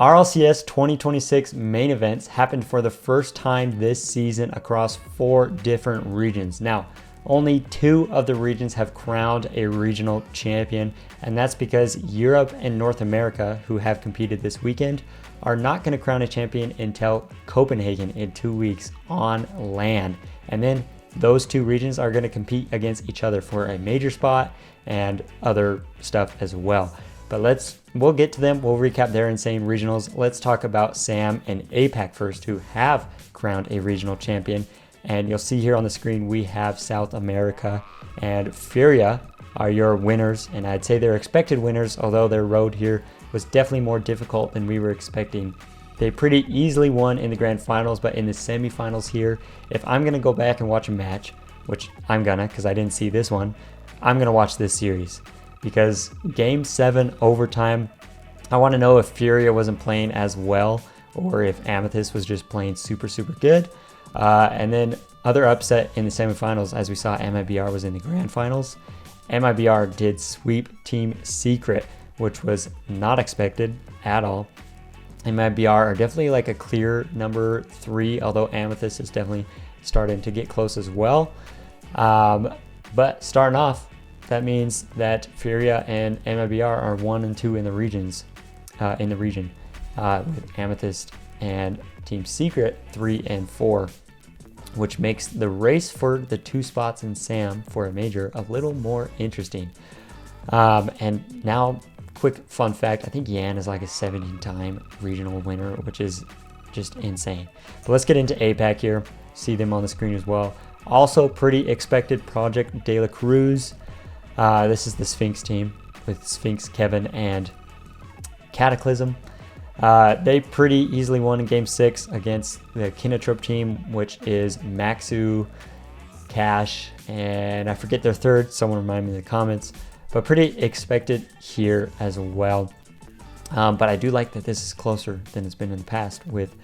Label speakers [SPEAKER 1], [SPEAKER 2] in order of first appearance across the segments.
[SPEAKER 1] RLCS 2026 main events happened for the first time this season across 4 different regions. Now, only 2 of the regions have crowned a regional champion, and that's because Europe and North America, who have competed this weekend, are not going to crown a champion until Copenhagen in 2 weeks on land. And then those 2 regions are going to compete against each other for a major spot and other stuff as well. But we'll get to them. We'll recap their insane regionals. Let's talk about SAM and APAC first, who have crowned a regional champion. And you'll see here on the screen, we have South America and Furia are your winners. And I'd say they're expected winners, although their road here was definitely more difficult than we were expecting. They pretty easily won in the grand finals, but in the semifinals here, if I'm gonna go back and watch a match, which I'm gonna, because I didn't see this one, I'm gonna watch this series. Because game 7 overtime, I want to know if Furia wasn't playing as well or if Amethyst was just playing super good. And then other upset in the semifinals, as we saw, MIBR was in the grand finals. MIBR did sweep Team Secret, which was not expected at all. MIBR are definitely like a clear number 3, although Amethyst is definitely starting to get close as well. But starting off, that means that Furia and MIBR are 1 and 2 in the region, with Amethyst and Team Secret 3 and 4, which makes the race for the 2 spots in SAM for a major a little more interesting. And now, quick fun fact, I think Yan is like a 17-time regional winner, which is just insane. But let's get into APAC here. See them on the screen as well. Also pretty expected, Project De La Cruz. This is the Sphinx team with Sphinx, Kevin, and Cataclysm. They pretty easily won in Game 6 against the Kinatrop team, which is Maxu, Cash, and I forget their third. Someone remind me in the comments. But pretty expected here as well. But I do like that this is closer than it's been in the past with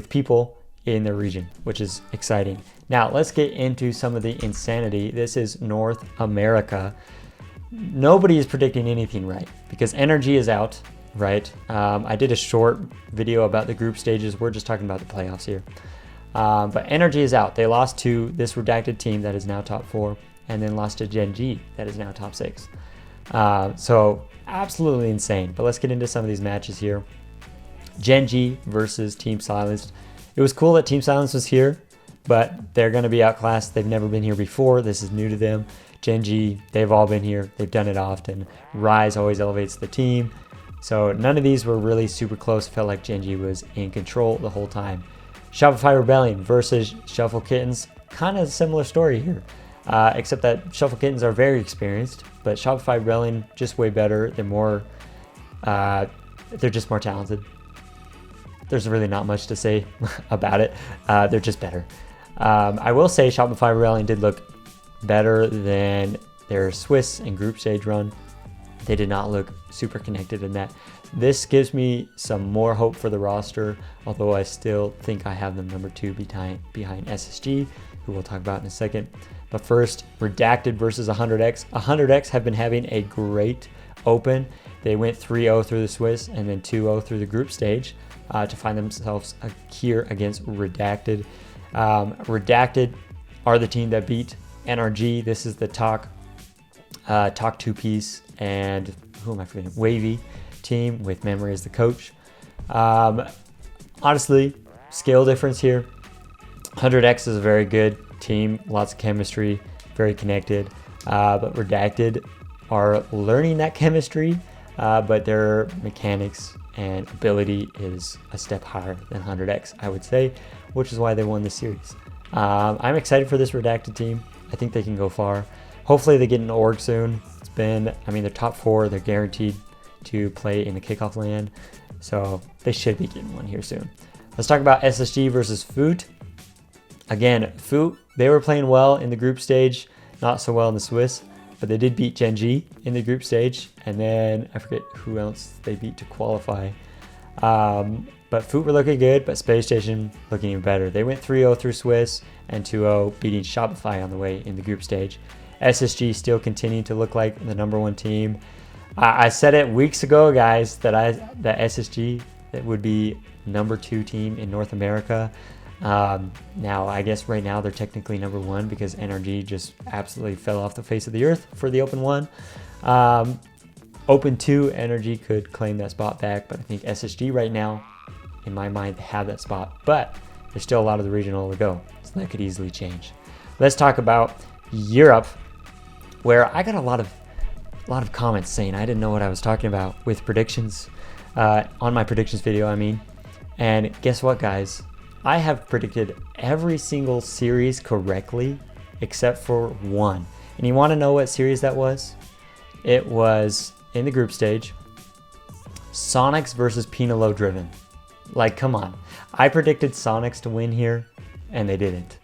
[SPEAKER 1] people in the region, which is exciting. Now let's get into some of the insanity. This is North America. Nobody is predicting anything right because NRG is out, right? I did a short video about the group stages. We're just talking about the playoffs here. But NRG is out. They lost to this redacted team that is now top 4, and then lost to Gen G that is now top 6. So absolutely insane. But let's get into some of these matches here. Gen G versus Team Silenced. It was cool that Team Silence was here, but they're going to be outclassed. They've never been here before. This is new to them. Gen G, they've all been here. They've done it often. Rise always elevates the team. So none of these were really super close. Felt like Gen G was in control the whole time. Shopify Rebellion versus Shuffle Kittens. Kind of a similar story here, except that Shuffle Kittens are very experienced, but Shopify Rebellion just way better. They're just more talented. There's really not much to say about it. They're just better. I will say Shopify Rebellion did look better than their Swiss and group stage run. They did not look super connected in that. This gives me some more hope for the roster, although I still think I have them number 2 behind SSG, who we'll talk about in a second. But first, Redacted versus 100X. 100X have been having a great open. They went 3-0 through the Swiss and then 2-0 through the group stage to find themselves here against Redacted. Redacted are the team that beat NRG. This is the Talk 2-piece and who am I forgetting? Wavy team with Memory as the coach. Honestly, scale difference here. 100X is a very good team, lots of chemistry, very connected. But Redacted are learning that chemistry, but their mechanics and ability is a step higher than 100X, I would say, which is why they won the series. I'm excited for this Redacted team. I think they can go far. Hopefully they get an org soon. They're top 4. They're guaranteed to play in the kickoff land, so they should be getting one here soon. Let's talk about SSG versus Foot. Again, Foot, they were playing well in the group stage, not so well in the Swiss, but they did beat Gen G in the group stage, and then I forget who else they beat to qualify. But Foot were looking good, but Space Station looking even better. They went 3-0 through Swiss and 2-0, beating Shopify on the way in the group stage. SSG still continuing to look like the number 1 team. I said it weeks ago, guys, that SSG that would be #2 team in North America. Now, I guess right now they're technically #1 because NRG just absolutely fell off the face of the earth for the Open 1. Open 2, NRG could claim that spot back, but I think SSG right now, in my mind, have that spot. But there's still a lot of the regional to go, so that could easily change. Let's talk about Europe, where I got a lot of comments saying I didn't know what I was talking about with predictions, on my predictions video, I mean. And guess what, guys? I have predicted every single series correctly except for one. And you want to know what series that was? It was in the group stage, Sonics versus Pinelo Driven. Like, come on. I predicted Sonics to win here, and they didn't.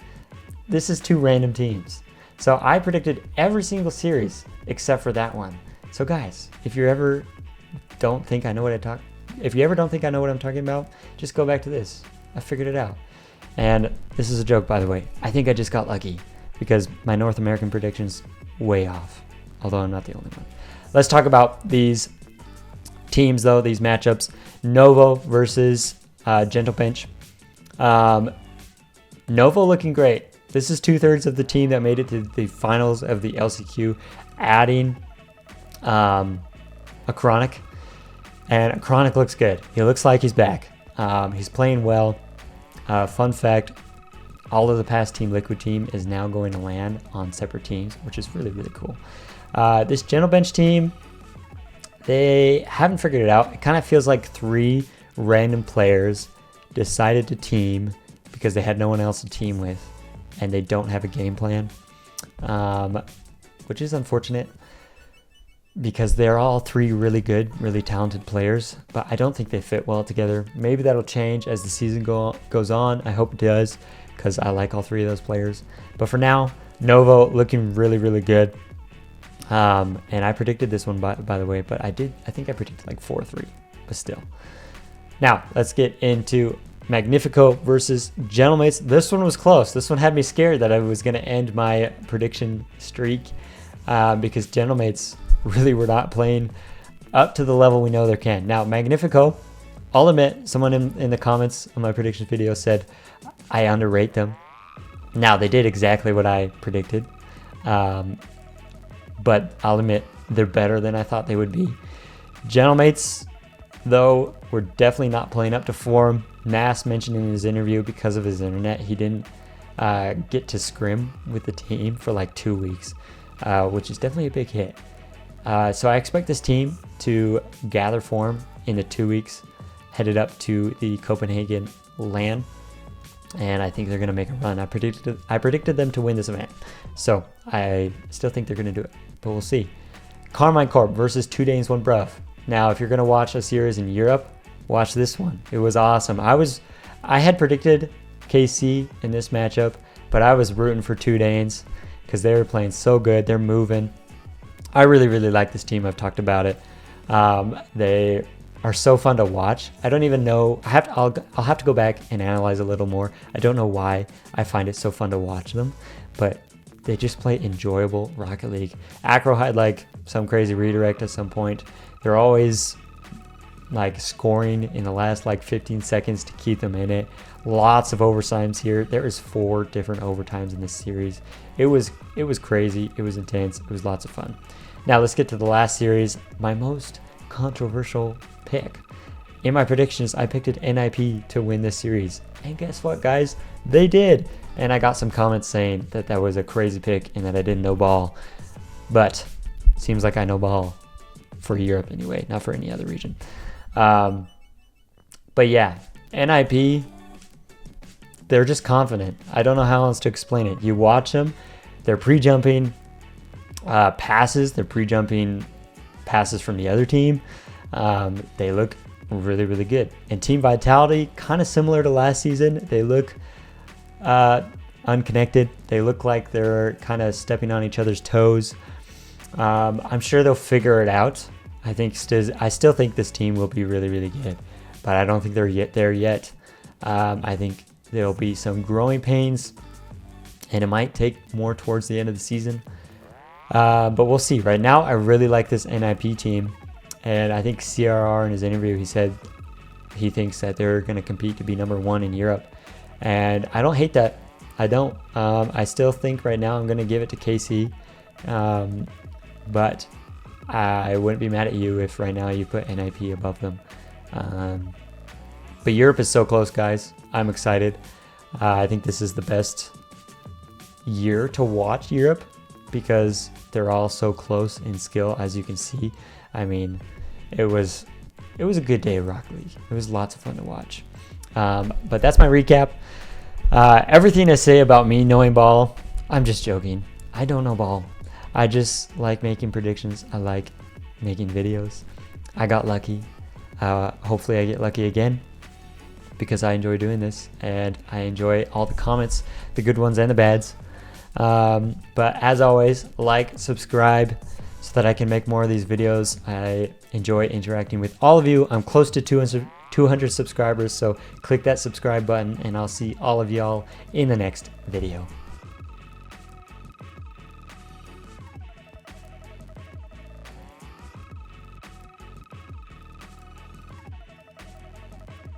[SPEAKER 1] This is two random teams. So I predicted every single series except for that one. So guys, if you ever don't think I know what I'm talking about, just go back to this. I figured it out. And this is a joke, by the way. I think I just got lucky because my North American predictions way off, although I'm not the only one. Let's talk about these teams, though, these matchups. Novo versus Gentle Pinch. Novo looking great. This is 2/3 of the team that made it to the finals of the LCQ, adding a Chronic. And Chronic looks good. He looks like he's back. He's playing well. Fun fact, all of the past Team Liquid team is now going to land on separate teams, which is really, really cool. This Gentle Bench team, they haven't figured it out. It kind of feels like 3 random players decided to team because they had no one else to team with, and they don't have a game plan, which is unfortunate because they're all 3 really good, really talented players, but I don't think they fit well together. Maybe that'll change as the season goes on. I hope it does because I like all 3 of those players. But for now, Novo looking really, really good. And I predicted this one, by the way, but I think I predicted like 4-3, but still. Now, let's get into Magnifico versus Gentlemates. This one was close. This one had me scared that I was going to end my prediction streak because Gentlemates really were not playing up to the level we know they can. Now, Magnifico, I'll admit, someone in the comments on my prediction video said I underrate them. Now, they did exactly what I predicted, but I'll admit they're better than I thought they would be. Gentlemates, though, were definitely not playing up to form. Nass mentioned in his interview because of his internet, he didn't get to scrim with the team for like 2 weeks, which is definitely a big hit. So I expect this team to gather form in the 2 weeks, headed up to the Copenhagen LAN, and I think they're going to make a run. I predicted them to win this event, so I still think they're going to do it, but we'll see. Carmine Corp versus 2 Danes 1 Bruv. Now, if you're going to watch a series in Europe, watch this one. It was awesome. I had predicted KC in this matchup, but I was rooting for 2 Danes because they were playing so good. They're moving. I really, really like this team. I've talked about it. They are so fun to watch. I don't even know. I'll have to go back and analyze a little more. I don't know why I find it so fun to watch them, but they just play enjoyable Rocket League. Acro had like some crazy redirect at some point. They're always like scoring in the last like 15 seconds to keep them in it. Lots of overtimes here. There is 4 different overtimes in this series. It was crazy. It was intense. It was lots of fun. Now let's get to the last series, my most controversial pick. In my predictions, I picked NIP to win this series. And guess what, guys? They did. And I got some comments saying that that was a crazy pick and that I didn't know ball. But seems like I know ball for Europe anyway, not for any other region. But yeah, NIP, they're just confident. I don't know how else to explain it. You watch them, they're pre-jumping passes. They're pre-jumping passes from the other team. They look really, really good. And team vitality, kind of similar to last season. They look unconnected. They look like they're kind of stepping on each other's toes. I'm sure they'll figure it out. I still think this team will be really, really good, but I don't think they're there yet. I think there'll be some growing pains, and it might take more towards the end of the season. But we'll see. Right now, I really like this NIP team. And I think CRR in his interview, he said he thinks that they're going to compete to be #1 in Europe. And I don't hate that. I don't. I still think right now I'm going to give it to KC. But I wouldn't be mad at you if right now you put NIP above them. But Europe is so close, guys. I'm excited. I think this is the best year to watch Europe because they're all so close in skill, as you can see. I mean, it was a good day of Rocket League. It was lots of fun to watch. But that's my recap. Everything to say about me knowing ball, I'm just joking. I don't know ball. I just like making predictions. I like making videos. I got lucky. Hopefully I get lucky again because I enjoy doing this and I enjoy all the comments, the good ones and the bads. But as always, like, subscribe so that I can make more of these videos. I enjoy interacting with all of you. I'm close to 200 subscribers, so click that subscribe button and I'll see all of y'all in the next video.